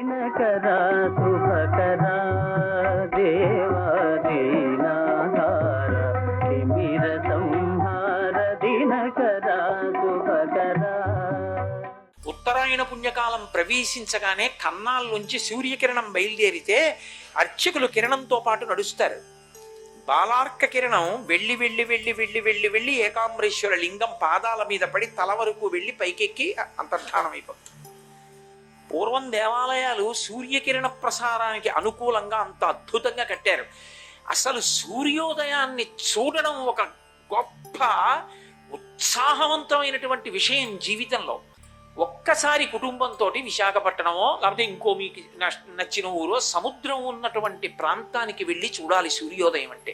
దినకరా శుభకరా దేవా దీనాహార తిమిర సంహార దినకరా శుభకరా. ఉత్తరాయణ పుణ్యకాలం ప్రవేశించగానే కన్నాల్లోంచి సూర్యకిరణం బయలుదేరితే అర్చకులు కిరణంతో పాటు నడుస్తారు. బాలార్క కిరణం వెళ్ళి వెళ్ళి వెళ్ళి వెళ్ళి వెళ్ళి వెళ్ళి ఏకాంబరేశ్వర లింగం పాదాల మీద పడి తల వరకు వెళ్ళి పైకెక్కి అంతర్ధానం అయిపోతుంది. పూర్వం దేవాలయాలు సూర్యకిరణ ప్రసారానికి అనుకూలంగా అంత అద్భుతంగా కట్టారు. అసలు సూర్యోదయాన్ని చూడడం ఒక గొప్ప ఉత్సాహవంతమైనటువంటి విషయం జీవితంలో. ఒక్కసారి కుటుంబంతో విశాఖపట్నమో లేకపోతే ఇంకో మీకు నచ్చిన ఊరో సముద్రం ఉన్నటువంటి ప్రాంతానికి వెళ్ళి చూడాలి సూర్యోదయం అంటే.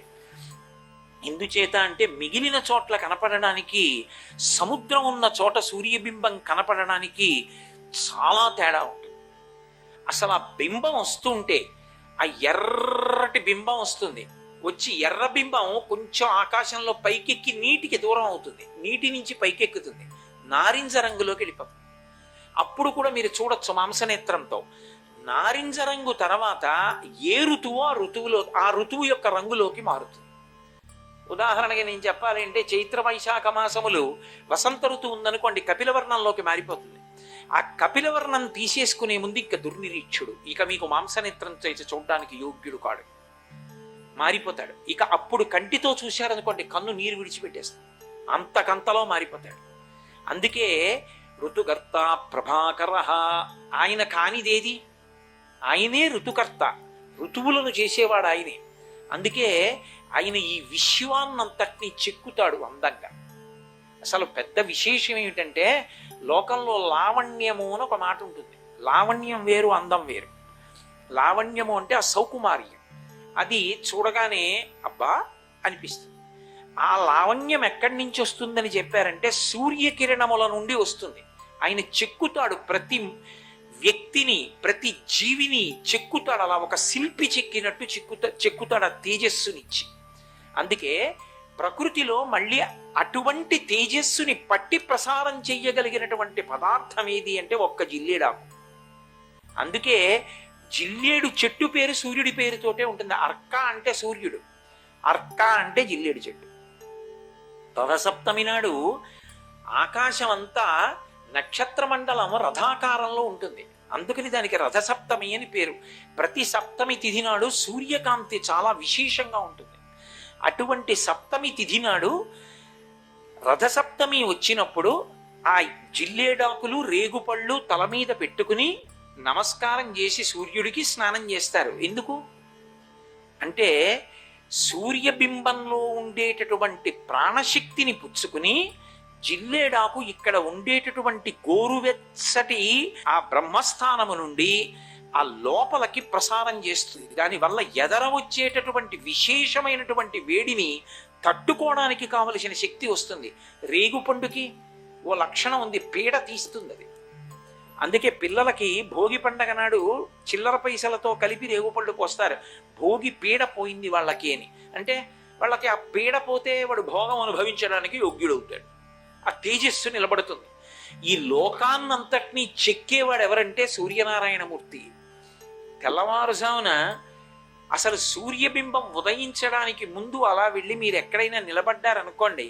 ఎందుచేత అంటే మిగిలిన చోట్ల కనపడడానికి సముద్రం ఉన్న చోట సూర్యబింబం కనపడడానికి చాలా తేడా ఉంటుంది. అసలు ఆ బింబం వస్తుంటే ఆ ఎర్రటి బింబం వస్తుంది, వచ్చి ఎర్ర బింబం కొంచెం ఆకాశంలో పైకెక్కి నీటికి దూరం అవుతుంది, నీటి నుంచి పైకెక్కుతుంది, నారింజ రంగులోకి వెళ్ళిపోతుంది. అప్పుడు కూడా మీరు చూడొచ్చు మాంసనేత్రంతో. నారింజ రంగు తర్వాత ఏ ఋతువో ఆ ఋతువు యొక్క రంగులోకి మారుతుంది. ఉదాహరణగా నేను చెప్పాలి అంటే చైత్ర వైశాఖ మాసములు వసంత ఋతువు ఉందనుకోండి, కపిలవర్ణంలోకి మారిపోతుంది. ఆ కపిలవర్ణం తీసేసుకునే ముందు ఇక దుర్నిరీక్షుడు, ఇక మీకు మాంసనేత్రం చేసి చూడడానికి యోగ్యుడు కాడు, మారిపోతాడు. ఇక అప్పుడు కంటితో చూశారనుకోండి కన్ను నీరు విడిచిపెట్టేస్తుంది, అంతకంతలో మారిపోతాడు. అందుకే ఋతుకర్త ప్రభాకర, ఆయన కానిదేది, ఆయనే ఋతుకర్త, ఋతువులను చేసేవాడు ఆయనే. అందుకే ఆయన ఈ విశ్వాన్నంతటినీ చెక్కుతాడు అందంగా. అసలు పెద్ద విశేషం ఏమిటంటే లోకంలో లావణ్యము అని ఒక మాట ఉంటుంది. లావణ్యం వేరు, అందం వేరు. లావణ్యము అంటే ఆ సౌకుమార్యం, అది చూడగానే అబ్బా అనిపిస్తుంది. ఆ లావణ్యం ఎక్కడి నుంచి వస్తుందని చెప్పారంటే సూర్యకిరణముల నుండి వస్తుంది. ఆయన చెక్కుతాడు, ప్రతి వ్యక్తిని ప్రతి జీవిని చెక్కుతాడు. అలా ఒక శిల్పి చెక్కినట్టు చెక్కుతాడు ఆ తేజస్సునిచ్చి. అందుకే ప్రకృతిలో మళ్ళీ అటువంటి తేజస్సుని పట్టి ప్రసారం చెయ్యగలిగినటువంటి పదార్థం ఏది అంటే ఒక్క జిల్లేడాకు. అందుకే జిల్లేడు చెట్టు పేరు సూర్యుడి పేరుతోటే ఉంటుంది. అర్క అంటే సూర్యుడు, అర్క అంటే జిల్లేడు చెట్టు. రథసప్తమి నాడు ఆకాశం అంతా నక్షత్ర మండలం రథాకారంలో ఉంటుంది, అందుకని దానికి రథసప్తమి అని పేరు. ప్రతి సప్తమి తిథి నాడు సూర్యకాంతి చాలా విశేషంగా ఉంటుంది. అటువంటి సప్తమి తిథి నాడు రథసప్తమి వచ్చినప్పుడు ఆ జిల్లేడాకులు రేగుపళ్ళు తల మీద పెట్టుకుని నమస్కారం చేసి సూర్యుడికి స్నానం చేస్తారు. ఎందుకు అంటే సూర్యబింబంలో ఉండేటటువంటి ప్రాణశక్తిని పుచ్చుకుని జిల్లేడాకు ఇక్కడ ఉండేటటువంటి గోరువెచ్చటి ఆ బ్రహ్మస్థానము నుండి ఆ లోపలికి ప్రసారం చేస్తుంది. దానివల్ల ఎదర వచ్చేటటువంటి విశేషమైనటువంటి వేడిని తట్టుకోవడానికి కావలసిన శక్తి వస్తుంది. రేగుపండుకి ఓ లక్షణం ఉంది, పీడ తీస్తుంది అది. అందుకే పిల్లలకి భోగి పండగ నాడు చిల్లర పైసలతో కలిపి రేగుపళ్ళు పోస్తారు. భోగి పీడ పోయింది వాళ్ళకి అని అంటే వాళ్ళకి ఆ పీడ పోతే వాడు భోగం అనుభవించడానికి యోగ్యుడవుతాడు, ఆ తేజస్సు నిలబడుతుంది. ఈ లోకాన్నంతటినీ చెక్కేవాడు ఎవరంటే సూర్యనారాయణమూర్తి. తెల్లవారుజామున అసలు సూర్యబింబం ఉదయించడానికి ముందు అలా వెళ్ళి మీరు ఎక్కడైనా నిలబడ్డారనుకోండి,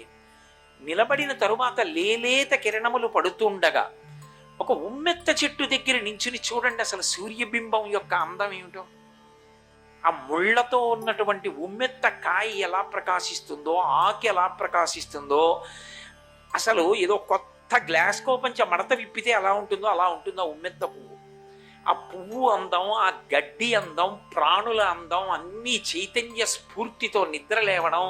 నిలబడిన తరువాత లేలేత కిరణములు పడుతుండగా ఒక ఉమ్మెత్త చెట్టు దగ్గర నించుని చూడండి అసలు సూర్యబింబం యొక్క అందం ఏమిటో. ఆ ముళ్లతో ఉన్నటువంటి ఉమ్మెత్త కాయ ఎలా ప్రకాశిస్తుందో, ఆకు ఎలా ప్రకాశిస్తుందో, అసలు ఏదో కొత్త గ్లాస్ కోపంచ మడత విప్పితే ఎలా ఉంటుందో అలా ఉంటుందో ఉమ్మెత్త పువ్వు. ఆ పువ్వు అందం, ఆ గడ్డి అందం, ప్రాణుల అందం అన్నీ చైతన్య స్ఫూర్తితో నిద్ర లేవడం,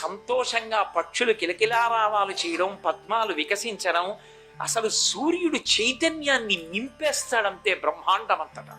సంతోషంగా పక్షులు కిలకిలారావాలు చేయడం, పద్మాలు వికసించడం, అసలు సూర్యుడు చైతన్యాన్ని నింపేస్తాడంతే బ్రహ్మాండమంతటా.